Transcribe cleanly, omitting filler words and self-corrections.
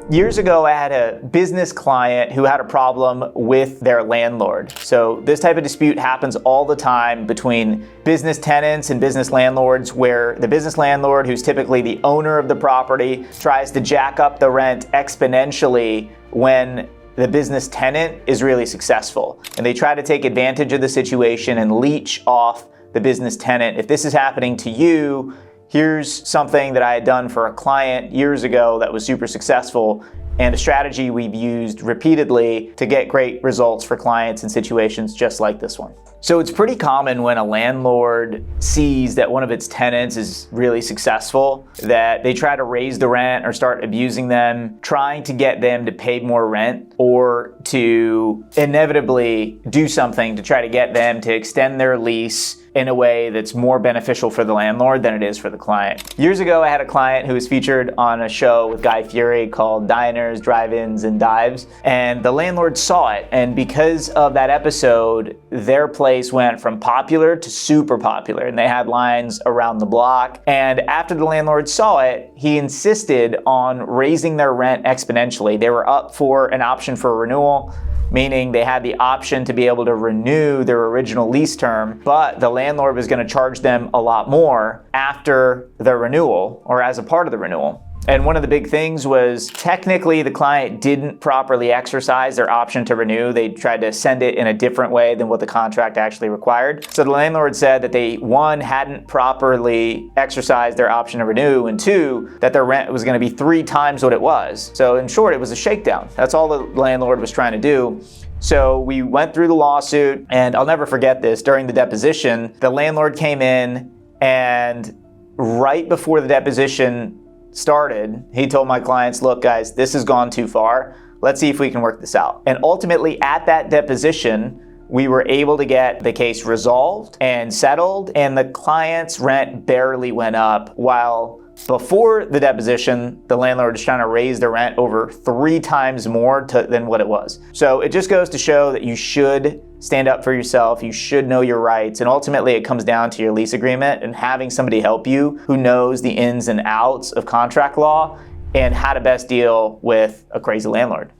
Years ago, I had a business client who had a problem with their landlord. So this type of dispute happens all the time between business tenants and business landlords, where the business landlord, who's typically the owner of the property, tries to jack up the rent exponentially when the business tenant is really successful. And they try to take advantage of the situation and leech off the business tenant. If this is happening to you, here's something that I had done for a client years ago that was super successful, and a strategy we've used repeatedly to get great results for clients in situations just like this one. So it's pretty common when a landlord sees that one of its tenants is really successful that they try to raise the rent or start abusing them, trying to get them to pay more rent or to inevitably do something to try to get them to extend their lease in a way that's more beneficial for the landlord than it is for the client. Years ago, I had a client who was featured on a show with Guy Fieri called Diners, Drive-Ins, and Dives, and the landlord saw it, and because of that episode, their place went from popular to super popular, and they had lines around the block. And after the landlord saw it, he insisted on raising their rent exponentially. They were up for an option for renewal, meaning they had the option to be able to renew their original lease term, but the landlord was going to charge them a lot more after the renewal or as a part of the renewal. And one of the big things was technically the client didn't properly exercise their option to renew. They tried to send it in a different way than what the contract actually required. So the landlord said that they, one, hadn't properly exercised their option to renew, and two, that their rent was going to be 3 times what it was. So in short, it was a shakedown. That's all the landlord was trying to do. So we went through the lawsuit, and I'll never forget this. During the deposition, the landlord came in, and right before the deposition started, he told my clients, look guys, this has gone too far. Let's see if we can work this out. And ultimately at that deposition, we were able to get the case resolved and settled, and the client's rent barely went up, while before the deposition, the landlord was trying to raise the rent over 3 times more than what it was. So it just goes to show that you should stand up for yourself, you should know your rights, and ultimately it comes down to your lease agreement and having somebody help you who knows the ins and outs of contract law and how to best deal with a crazy landlord.